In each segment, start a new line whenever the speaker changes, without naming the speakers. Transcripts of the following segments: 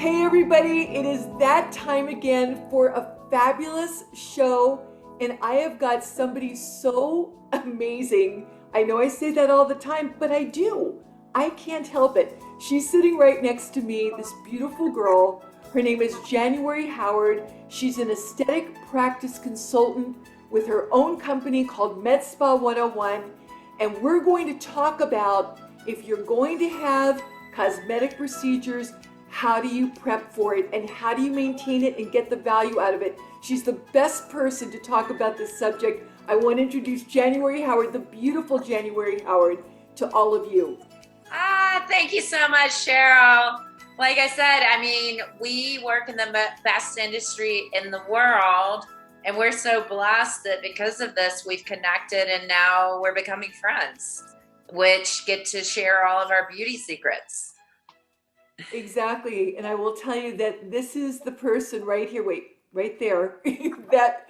Hey everybody, it is that time again for a fabulous show, and I have got somebody so amazing. I know I say that all the time, but I do. I can't help it. She's sitting right next to me, this beautiful girl. Her name is January Howard. She's an aesthetic practice consultant with her own company called MEDSPA 101, and we're going to talk about if you're going to have cosmetic procedures, how do you prep for it and how do you maintain it and get the value out of it? She's the best person to talk about this subject. I want to introduce January Howard, the beautiful January Howard, to all of you.
Thank you so much, Cheryl. Like I said, we work in the best industry in the world, and we're so blessed that because of this, we've connected and now we're becoming friends, which get to share all of our beauty secrets.
Exactly. And I will tell you that this is the person right here, wait, right there, that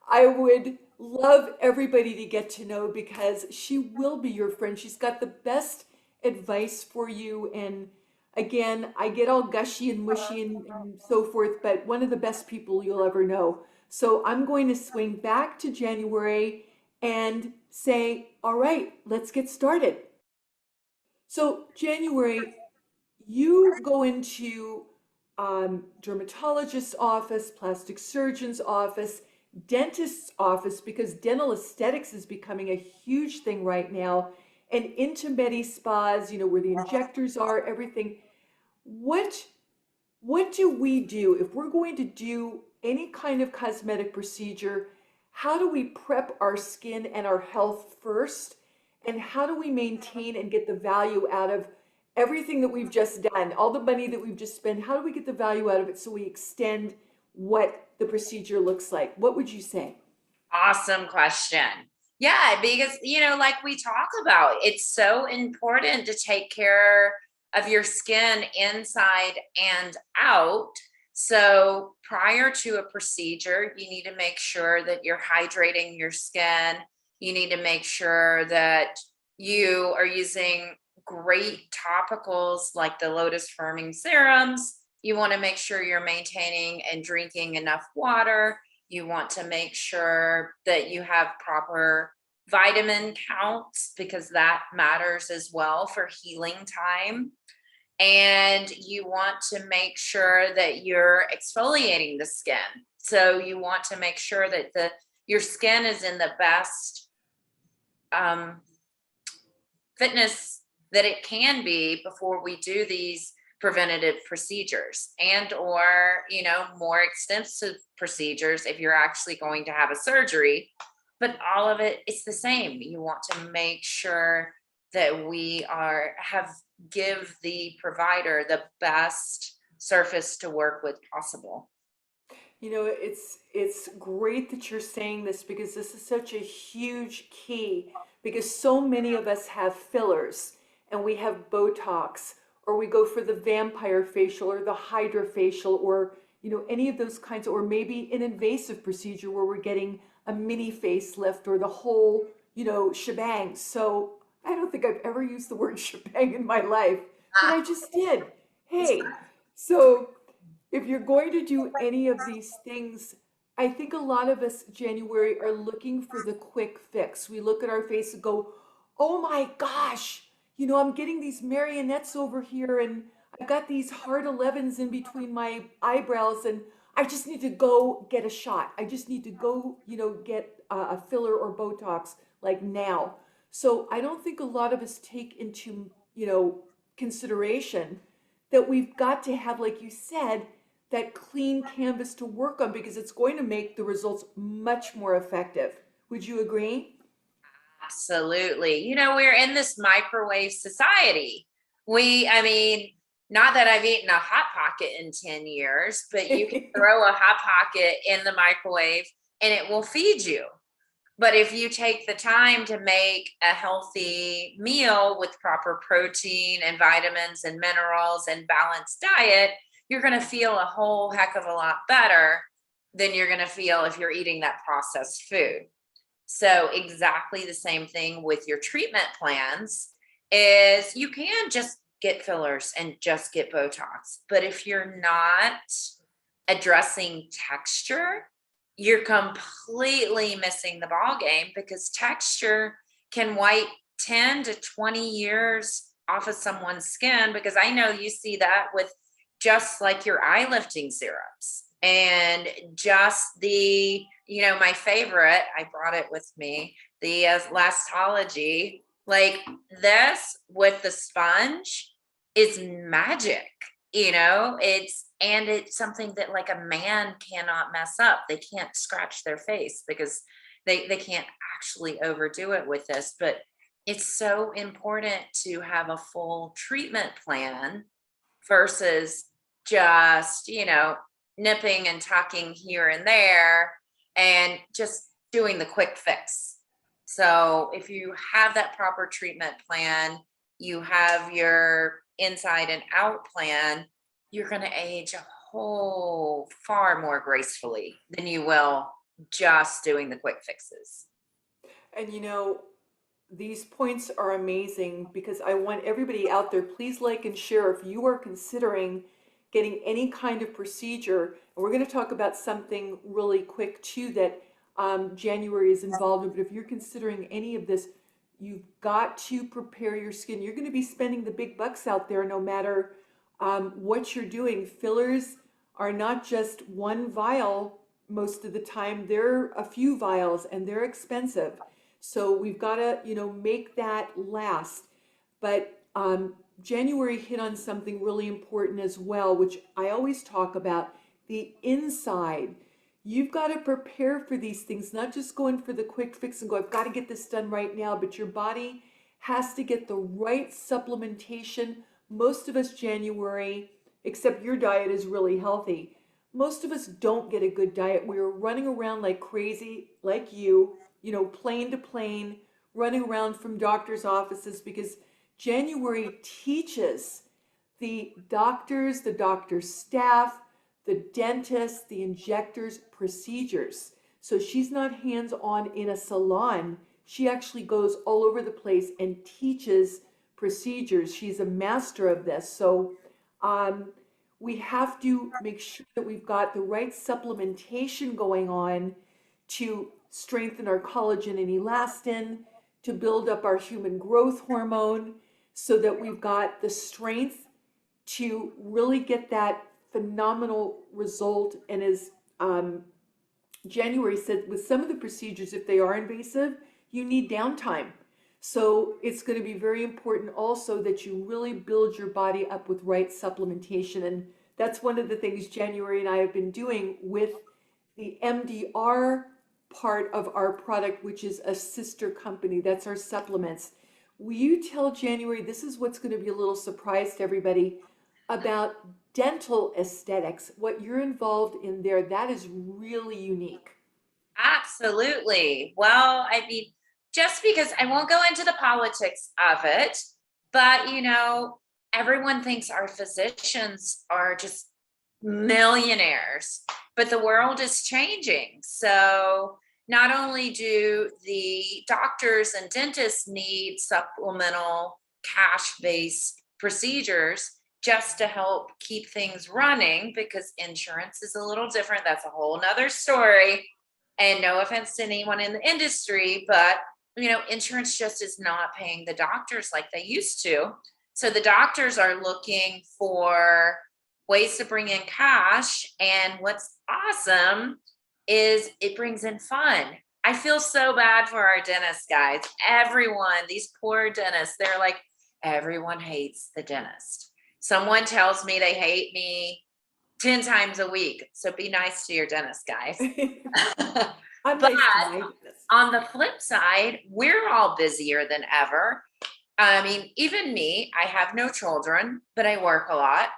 I would love everybody to get to know because she will be your friend. She's got the best advice for you. And again, I get all gushy and mushy and so forth, but one of the best people you'll ever know. So I'm going to swing back to January and say, all right, let's get started. So, January, you go into dermatologist's office, plastic surgeon's office, dentist's office, because dental aesthetics is becoming a huge thing right now, and into spas, where the injectors are, everything. What what do we do if we're going to do any kind of cosmetic procedure? How do we prep our skin and our health first? And how do we maintain and get the value out of everything that we've just done, all the money that we've just spent? How do we get the value out of it so we extend what the procedure looks like? What would you say?
Awesome question. Yeah, because, like we talk about, it's so important to take care of your skin inside and out. So prior to a procedure, you need to make sure that you're hydrating your skin. You need to make sure that you are using great topicals like the lotus firming serums. You want to make sure you're maintaining and drinking enough water. You want to make sure that you have proper vitamin counts because that matters as well for healing time. And you want to make sure that you're exfoliating the skin. So you want to make sure that your skin is in the best um, fitness that it can be before we do these preventative procedures and or more extensive procedures if you're actually going to have a surgery. But all of it's the same. You want to make sure that we have give the provider the best surface to work with possible.
It's great that you're saying this because this is such a huge key because so many of us have fillers and we have Botox or we go for the vampire facial or the hydrofacial or any of those kinds, or maybe an invasive procedure where we're getting a mini facelift or the whole shebang. So I don't think I've ever used the word shebang in my life, but I just did. Hey, so if you're going to do any of these things, I think a lot of us, January, are looking for the quick fix. We look at our face and go, oh my gosh, I'm getting these marionettes over here and I've got these hard 11s in between my eyebrows and I just need to go get a shot. I just need to go, get a filler or Botox like now. So I don't think a lot of us take into, consideration that we've got to have, like you said, that clean canvas to work on because it's going to make the results much more effective. Would you agree?
Absolutely. We're in this microwave society. Not that I've eaten a Hot Pocket in 10 years, but you can throw a Hot Pocket in the microwave and it will feed you. But if you take the time to make a healthy meal with proper protein and vitamins and minerals and balanced diet, you're going to feel a whole heck of a lot better than you're going to feel if you're eating that processed food. So exactly the same thing with your treatment plans is you can just get fillers and just get Botox. But if you're not addressing texture, you're completely missing the ball game, because texture can wipe 10 to 20 years off of someone's skin. Because I know you see that with just like your eye lifting serums, and just the, my favorite, I brought it with me, the Lastology, like this with the sponge is magic. It's something that like a man cannot mess up. They can't scratch their face because they can't actually overdo it with this. But it's so important to have a full treatment plan versus just, nipping and tucking here and there and just doing the quick fix. So if you have that proper treatment plan, you have your inside and out plan, you're going to age a whole far more gracefully than you will just doing the quick fixes.
And these points are amazing because I want everybody out there, please like and share if you are considering getting any kind of procedure. And we're going to talk about something really quick too that January is involved in. But if you're considering any of this, you've got to prepare your skin. You're going to be spending the big bucks out there no matter what you're doing. Fillers are not just one vial most of the time. They're a few vials and they're expensive. So we've got to, make that last. But January hit on something really important as well, which I always talk about, the inside. You've got to prepare for these things, not just going for the quick fix and go, I've got to get this done right now, but your body has to get the right supplementation. Most of us, January, except your diet is really healthy, most of us don't get a good diet. We're running around like crazy, like plane to plane, running around from doctors' offices because January teaches the doctors, the doctor's staff, the dentists, the injectors, procedures. So she's not hands-on in a salon. She actually goes all over the place and teaches procedures. She's a master of this. So we have to make sure that we've got the right supplementation going on to strengthen our collagen and elastin, to build up our human growth hormone, so that we've got the strength to really get that phenomenal result. And as January said, with some of the procedures, if they are invasive, you need downtime. So it's going to be very important also that you really build your body up with right supplementation. And that's one of the things January and I have been doing with the MDR part of our product, which is a sister company. That's our supplements. Will you tell January, this is what's going to be a little surprise to everybody, about dental aesthetics, what you're involved in there? That is really unique.
Absolutely. Well, I mean, just because I won't go into the politics of it, but everyone thinks our physicians are just millionaires, but the world is changing. So not only do the doctors and dentists need supplemental cash-based procedures just to help keep things running, because insurance is a little different. That's a whole nother story. And no offense to anyone in the industry, but insurance just is not paying the doctors like they used to. So the doctors are looking for ways to bring in cash. And what's awesome is it brings in fun. I feel so bad for our dentists, guys. Everyone, these poor dentists, they're like, everyone hates the dentist. Someone tells me they hate me 10 times a week. So be nice to your dentist, guys.
I'm
But
nice to my dentist.
on the flip side, we're all busier than ever. I mean, even me, I have no children, but I work a lot.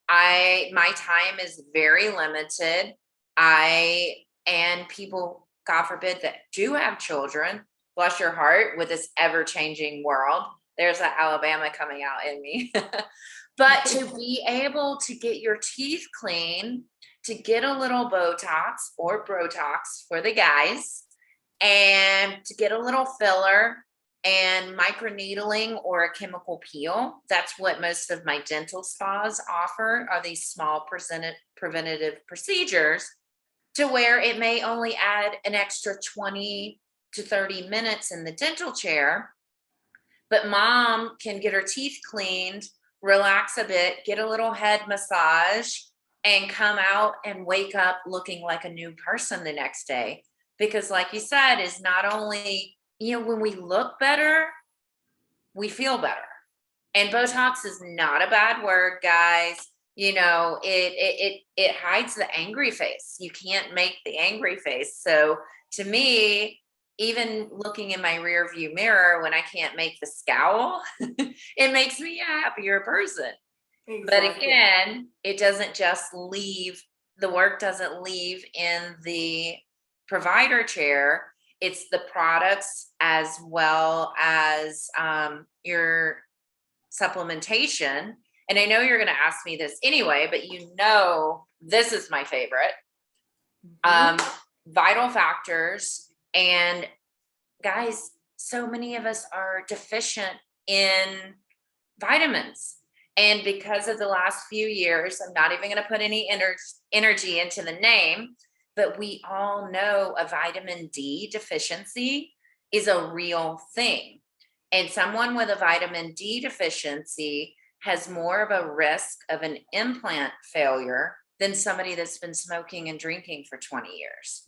My time is very limited. And people, God forbid, that do have children, bless your heart, with this ever-changing world. There's that Alabama coming out in me. But to be able to get your teeth clean, to get a little Botox or Brotox for the guys, and to get a little filler, and microneedling or a chemical peel. That's what most of my dental spas offer, are these small preventative procedures, to where it may only add an extra 20 to 30 minutes in the dental chair, but mom can get her teeth cleaned, relax a bit, get a little head massage, and come out and wake up looking like a new person the next day. Because, like you said, is not only, when we look better, we feel better. And Botox is not a bad word, guys. It hides the angry face. You can't make the angry face. So to me, even looking in my rear view mirror when I can't make the scowl, it makes me a happier person. But
Exactly.
again, it doesn't just leave, the work doesn't leave in the provider chair. It's the products as well as your supplementation. And I know you're going to ask me this anyway, but this is my favorite. Vital factors. And guys, so many of us are deficient in vitamins. And because of the last few years, I'm not even going to put any energy into the name, but we all know a vitamin D deficiency is a real thing. And someone with a vitamin D deficiency has more of a risk of an implant failure than somebody that's been smoking and drinking for 20 years.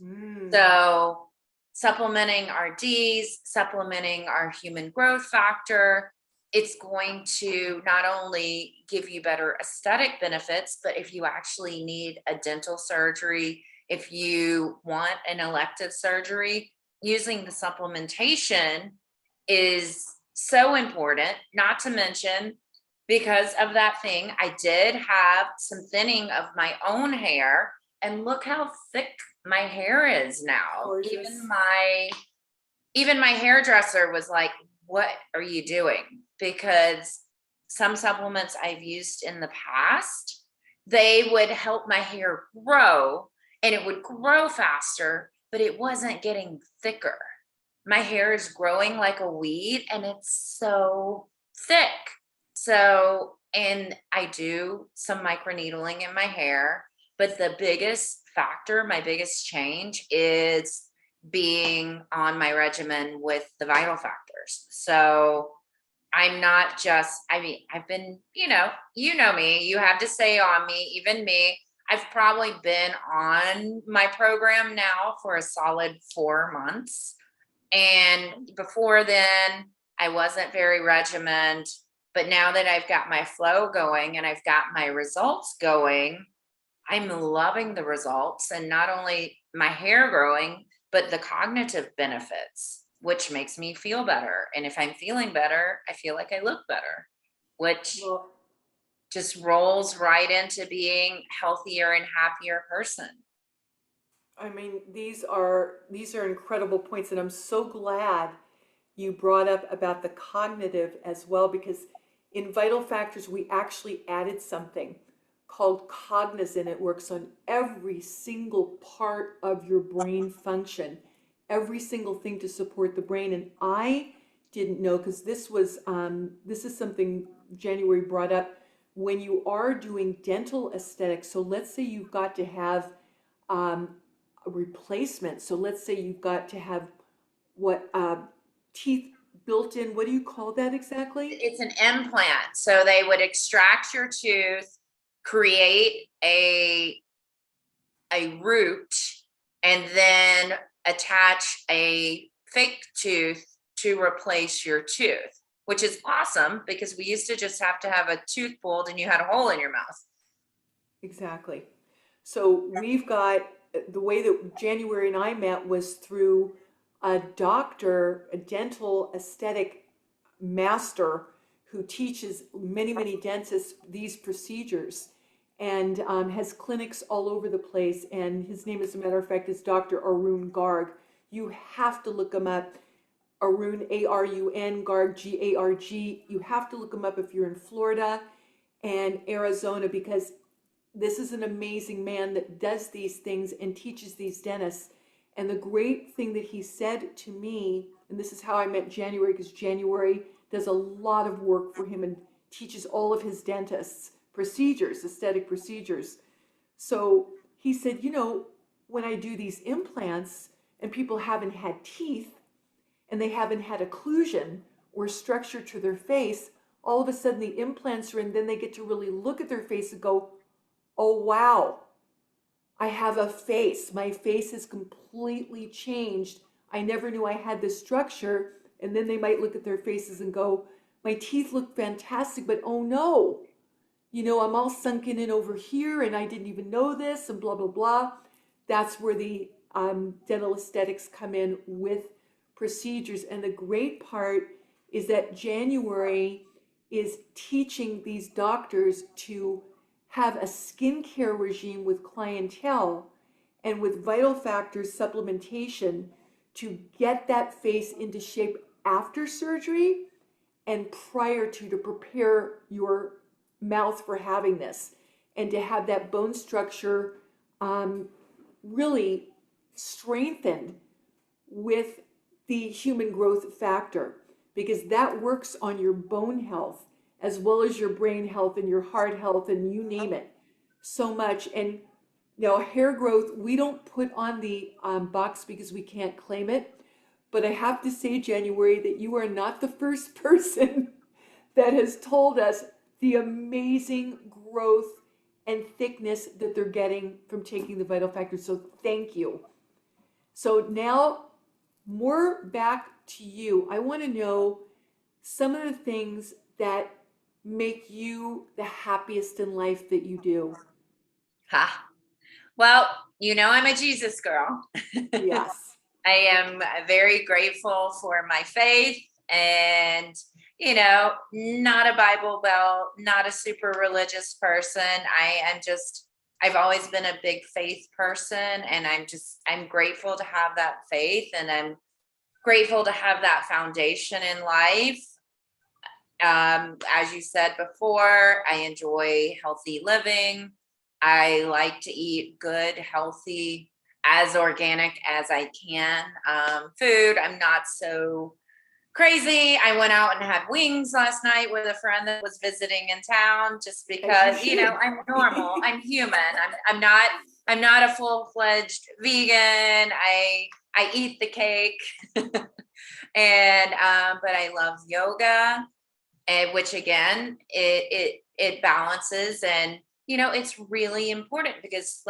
So supplementing our Ds, supplementing our human growth factor, it's going to not only give you better aesthetic benefits, but if you actually need a dental surgery, if you want an elective surgery, using the supplementation is so important. Not to mention, because of that thing, I did have some thinning of my own hair, and look how thick my hair is now.
Gorgeous.
Even my hairdresser was like, what are you doing? Because some supplements I've used in the past, they would help my hair grow, and it would grow faster, but it wasn't getting thicker. My hair is growing like a weed, and it's so thick. So, and I do some microneedling in my hair, but the biggest factor, my biggest change is being on my regimen with the vital factors. So I'm not just, I've been, you know me, you have to stay on me, even me. I've probably been on my program now for a solid 4 months. And before then, I wasn't very regimented. But now that I've got my flow going and I've got my results going, I'm loving the results, and not only my hair growing, but the cognitive benefits, which makes me feel better. And if I'm feeling better, I feel like I look better, which just rolls right into being healthier and happier person.
I mean, these are incredible points, and I'm so glad you brought up about the cognitive as well, because in Vital Factors we actually added something called cognizant. It works on every single part of your brain function, every single thing to support the brain. And I didn't know, because this is something January brought up, when you are doing dental aesthetics. So let's say you've got to have a replacement. So let's say you've got to have teeth built in. What do you call that exactly?
It's an implant. So they would extract your tooth, create a root, and then attach a fake tooth to replace your tooth, which is awesome, because we used to just have to have a tooth pulled and you had a hole in your mouth.
Exactly. So we've got, the way that January and I met was through a doctor, a dental aesthetic master, who teaches many, many dentists these procedures, and has clinics all over the place. And his name, as a matter of fact, is Dr. Arun Garg. You have to look him up. Arun, A-R-U-N, Garg, G-A-R-G. You have to look him up if you're in Florida and Arizona, because this is an amazing man that does these things and teaches these dentists. And the great thing that he said to me, and this is how I met January, because January does a lot of work for him and teaches all of his dentists procedures, aesthetic procedures. So he said, when I do these implants and people haven't had teeth and they haven't had occlusion or structure to their face, all of a sudden the implants are in, then they get to really look at their face and go, oh wow, I have a face. My face has completely changed. I never knew I had this structure. And then they might look at their faces and go, my teeth look fantastic, but oh no, I'm all sunken in over here and I didn't even know this and blah, blah, blah. That's where the dental aesthetics come in with procedures. And the great part is that January is teaching these doctors to have a skincare regime with clientele and with vital factors supplementation to get that face into shape after surgery and prior to prepare your mouth for having this, and to have that bone structure really strengthened with the human growth factor, because that works on your bone health as well as your brain health and your heart health and you name it so much. And hair growth, we don't put on the box because we can't claim it. But I have to say, January, that you are not the first person that has told us the amazing growth and thickness that they're getting from taking the vital factors. So thank you. So now more back to you. I want to know some of the things that make you the happiest in life that you do.
Ha. Well, I'm a Jesus girl.
Yes.
I am very grateful for my faith and, not a Bible belt, not a super religious person. I've always been a big faith person, and I'm grateful to have that faith, and I'm grateful to have that foundation in life. As you said before, I enjoy healthy living. I like to eat good, healthy, as organic as I can food. I'm not so crazy. I went out and had wings last night with a friend that was visiting in town, just because I'm normal. I'm human. I'm not a full-fledged vegan. I eat the cake, and but I love yoga, and which again it balances, and it's really important because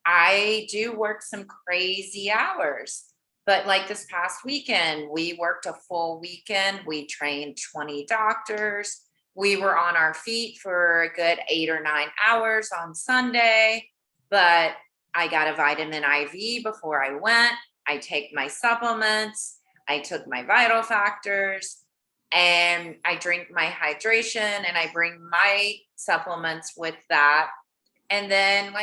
I do work some crazy hours. But like this past weekend, we worked a full weekend. We trained 20 doctors. We were on our feet for a good 8 or 9 hours on Sunday. But I got a vitamin IV before I went. I take my supplements. I took my vital factors, and I drink my hydration, and I bring my supplements with that. And then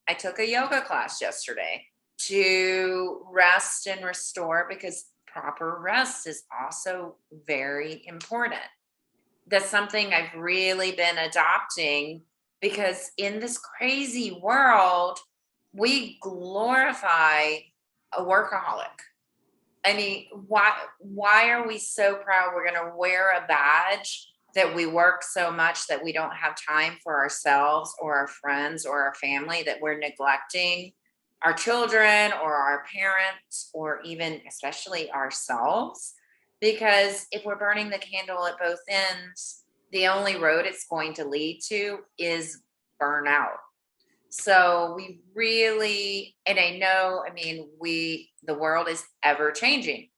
I took a yoga class yesterday to rest and restore, because proper rest is also very important. That's something I've really been adopting, because in this crazy world, we glorify a workaholic. I mean, why are we so proud we're going to wear a badge that we work so much that we don't have time for ourselves or our friends or our family, that we're neglecting our children or our parents, or even especially ourselves? Because if we're burning the candle at both ends, the only road it's going to lead to is burnout. So we really, and the world is ever changing.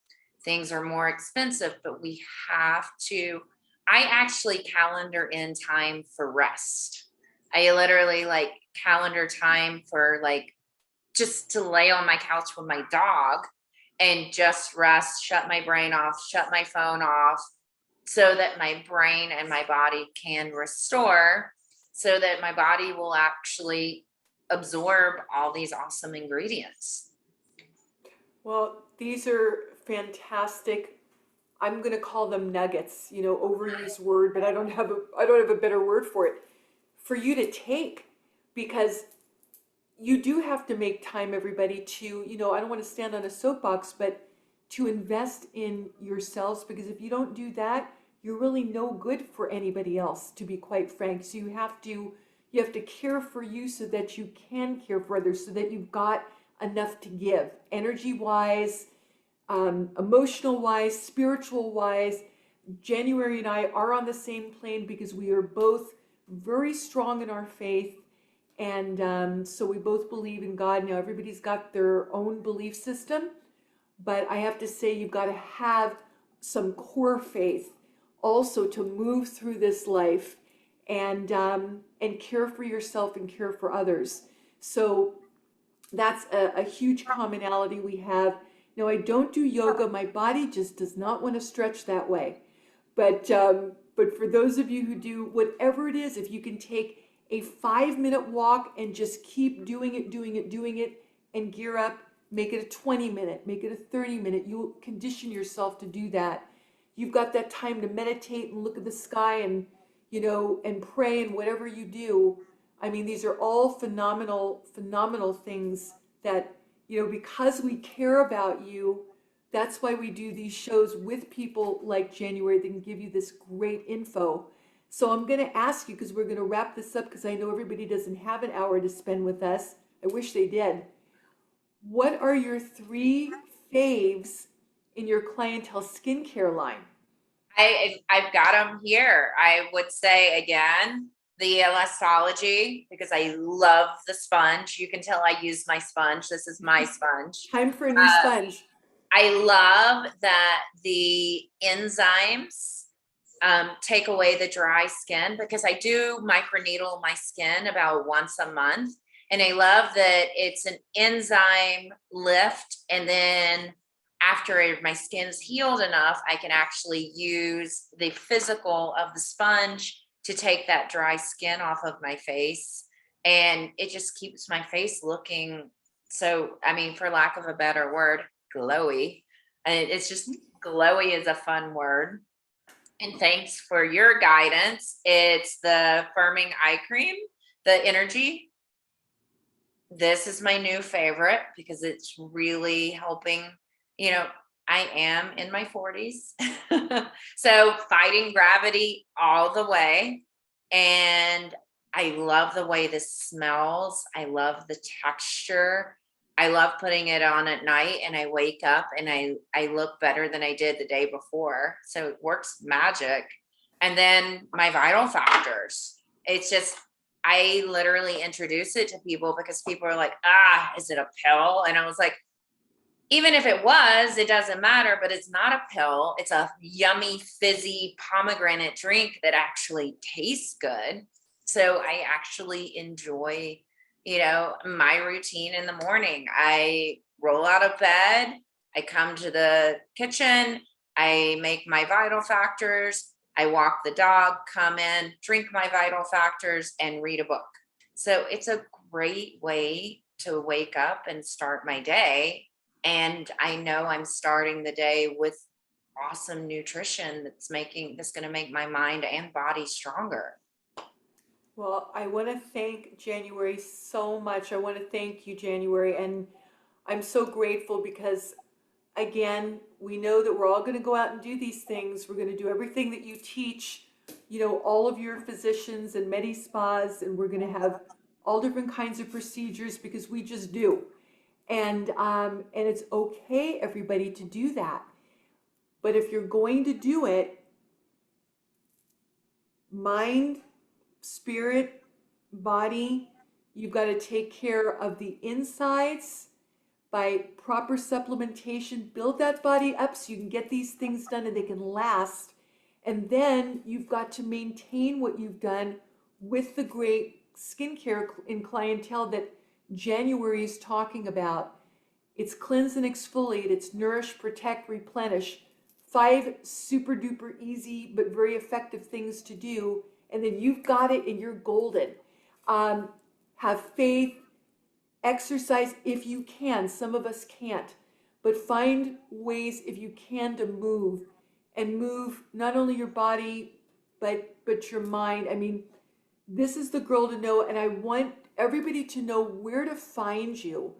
Things are more expensive, but we have to, I actually calendar in time for rest. I literally calendar time for just to lay on my couch with my dog and just rest, shut my brain off, shut my phone off, so that my brain and my body can restore, so that my body will actually absorb all these awesome ingredients.
Well, these are fantastic. I'm going to call them nuggets, overused word, but I don't have a better word for it, for you to take, because you do have to make time, everybody, to, I don't want to stand on a soapbox, but to invest in yourselves, because if you don't do that, you're really no good for anybody else, to be quite frank. So you have to care for you so that you can care for others, so that you've got enough to give, energy wise, emotional wise, spiritual wise. January and I are on the same plane because we are both very strong in our faith. And so we both believe in God. Now, everybody's got their own belief system, but I have to say, you've got to have some core faith also to move through this life and care for yourself and care for others. So that's a huge commonality we have. Now, I don't do yoga. My body just does not want to stretch that way. But for those of you who do, whatever it is, if you can take a 5-minute walk and just keep doing it, and gear up, make it a 20-minute, make it a 30-minute. You'll condition yourself to do that. You've got that time to meditate and look at the sky and, and pray and whatever you do. I mean, these are all phenomenal, phenomenal things that, because we care about you, that's why we do these shows with people like January that can give you this great info. So I'm going to ask you, because we're going to wrap this up, because I know everybody doesn't have an hour to spend with us. I wish they did. What are your 3 faves in your clientele skincare line?
I've got them here. I would say again, the elastology, because I love the sponge. You can tell I use my sponge. This is my sponge.
Time for a new sponge.
I love that the enzymes take away the dry skin, because I do microneedle my skin about once a month. And I love that it's an enzyme lift. And then after my skin's healed enough, I can actually use the physical of the sponge to take that dry skin off of my face. And it just keeps my face looking so, I mean, for lack of a better word, glowy. And it's just, glowy is a fun word. And thanks for your guidance. It's the firming eye cream, the energy. This is my new favorite because it's really helping. I am in my 40s. So fighting gravity all the way. And I love the way this smells. I love the texture. I love putting it on at night, and I wake up and I look better than I did the day before. So it works magic. And then my vital factors. It's just, I literally introduce it to people because people are like, is it a pill? And I was like, even if it was, it doesn't matter, but it's not a pill. It's a yummy, fizzy pomegranate drink that actually tastes good. So I actually enjoy, my routine in the morning. I roll out of bed, I come to the kitchen, I make my vital factors, I walk the dog, come in, drink my vital factors, and read a book. So it's a great way to wake up and start my day. And I know I'm starting the day with awesome nutrition that's going to make my mind and body stronger.
Well, I want to thank January so much. I want to thank you, January. And I'm so grateful because, again, we know that we're all going to go out and do these things. We're going to do everything that you teach, all of your physicians and MEDSPAs, and we're going to have all different kinds of procedures because we just do. And it's okay, everybody, to do that. But if you're going to do it, mind, spirit, body, you've got to take care of the insides by proper supplementation. Build that body up so you can get these things done and they can last. And then you've got to maintain what you've done with the great skincare in clientele that January is talking about. It's cleanse and exfoliate, it's nourish, protect, replenish. 5 super duper easy but very effective things to do. And then you've got it and you're golden. Have faith, exercise if you can. Some of us can't. But find ways if you can to move, and move not only your body but your mind. I mean, this is the girl to know, and I want everybody to know where to find you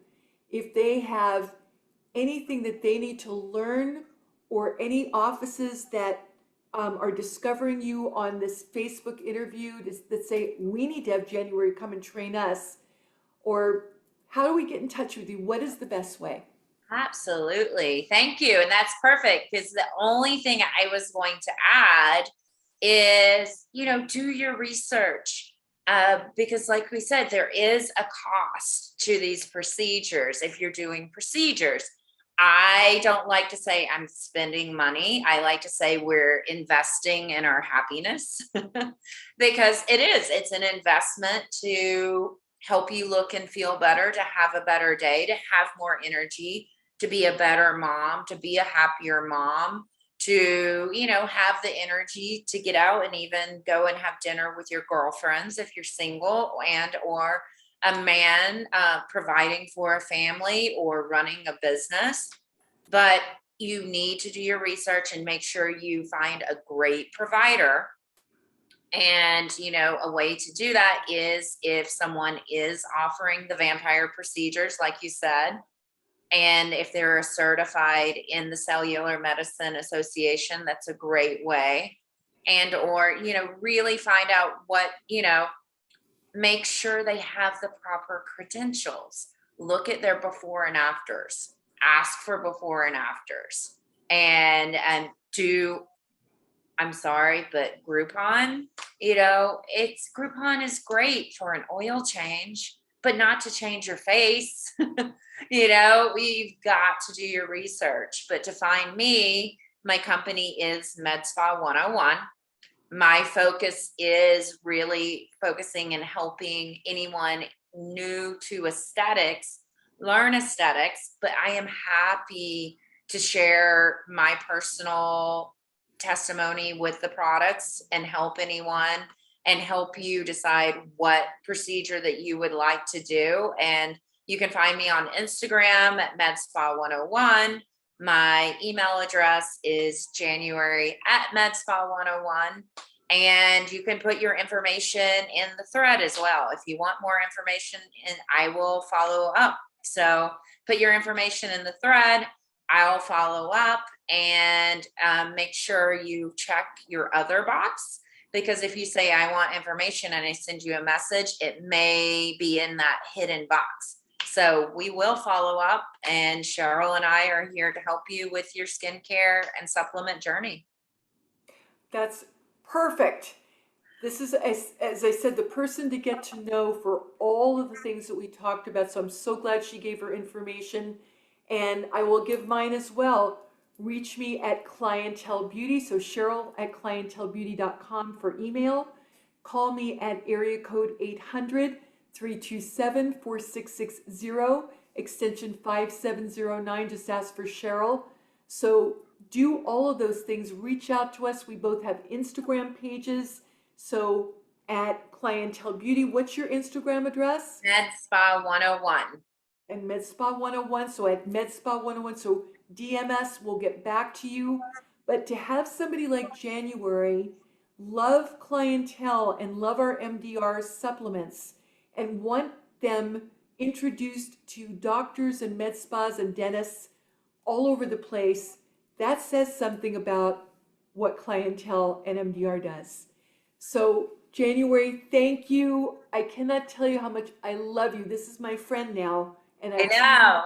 if they have anything that they need to learn or any offices that are discovering you on this Facebook interview that say, we need to have January come and train us, or how do we get in touch with you? What is the best way?
Absolutely. Thank you. And that's perfect, because the only thing I was going to add is, do your research. Because like we said, there is a cost to these procedures. If you're doing procedures, I don't like to say I'm spending money. I like to say we're investing in our happiness because it's an investment to help you look and feel better, to have a better day, to have more energy, to be a better mom, to be a happier mom, to, have the energy to get out and even go and have dinner with your girlfriends if you're single, and or a man providing for a family or running a business. But you need to do your research and make sure you find a great provider. And, a way to do that is if someone is offering the vampire procedures, like you said, and if they're certified in the Cellular Medicine Association, that's a great way. And, or, really find out what, make sure they have the proper credentials. Look at their before and afters, ask for before and afters, and do, I'm sorry, but Groupon, Groupon is great for an oil change, but not to change your face. We've got to do your research. But to find me, my company is MEDSPA 101. My focus is really focusing and helping anyone new to aesthetics learn aesthetics, but I am happy to share my personal testimony with the products and help anyone and help you decide what procedure that you would like to do. And you can find me on Instagram at MEDSPA 101. My email address is January@MEDSPA 101. And you can put your information in the thread as well. If you want more information, and I will follow up. So put your information in the thread. I'll follow up and make sure you check your other box, because if you say I want information and I send you a message, it may be in that hidden box. So we will follow up, and Sheryl and I are here to help you with your skincare and supplement journey.
That's perfect. This is, as I said, the person to get to know for all of the things that we talked about. So I'm so glad she gave her information. And I will give mine as well. Reach me at Clientele Beauty. So Sheryl at clientelebeauty.com for email. Call me at area code 800-327-4660, extension 5709. Just ask for Sheryl. So do all of those things. Reach out to us. We both have Instagram pages. So at Clientele Beauty, what's your Instagram address?
MEDSPA 101.
And MedSpa 101. So at MedSpa 101. So DMS will get back to you. But to have somebody like January love clientele and love our MDR supplements and want them introduced to doctors and med spas and dentists all over the place, that says something about what clientele and MDR does. So January, thank you. I cannot tell you how much I love you. This is my friend now. And
I know.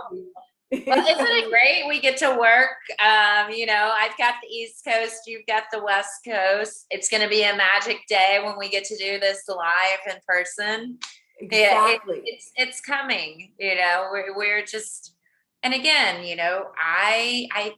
Well, isn't it great? We get to work. I've got the East Coast, you've got the West Coast. It's going to be a magic day when we get to do this live in person.
Exactly.
It's coming. We're just, and again, I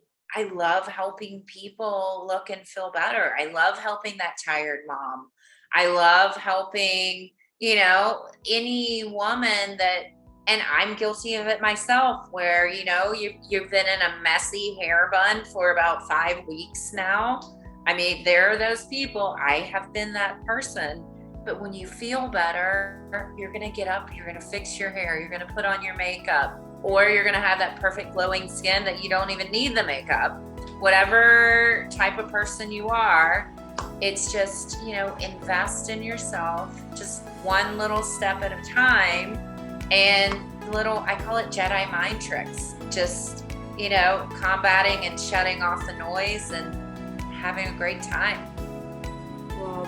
love helping people look and feel better. I love helping that tired mom. I love helping, any woman that. And I'm guilty of it myself, where, you've been in a messy hair bun for about 5 weeks now. I mean, there are those people. I have been that person. But when you feel better, you're going to get up, you're going to fix your hair, you're going to put on your makeup, or you're going to have that perfect glowing skin that you don't even need the makeup. Whatever type of person you are, It's just, invest in yourself, just one little step at a time, and I call it Jedi mind tricks. Just, combating and shutting off the noise and having a great time.
Wow,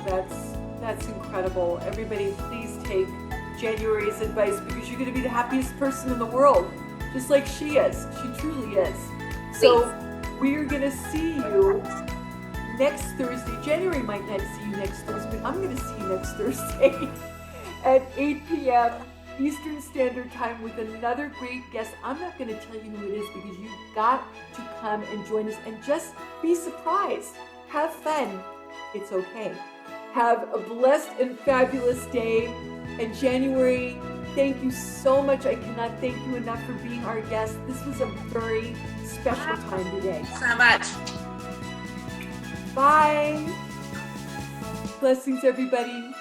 that's incredible. Everybody, please take January's advice, because you're going to be the happiest person in the world, just like she is. She truly is. So we're going to see you next Thursday. January might not see you next Thursday, but I'm going to see you next Thursday at 8 p.m. Eastern Standard Time with another great guest. I'm not going to tell you who it is, because you've got to come and join us and just be surprised. Have fun. It's okay. Have a blessed and fabulous day. And January, thank you so much. I cannot thank you enough for being our guest. This was a very special time today.
So much.
Bye. Blessings, everybody.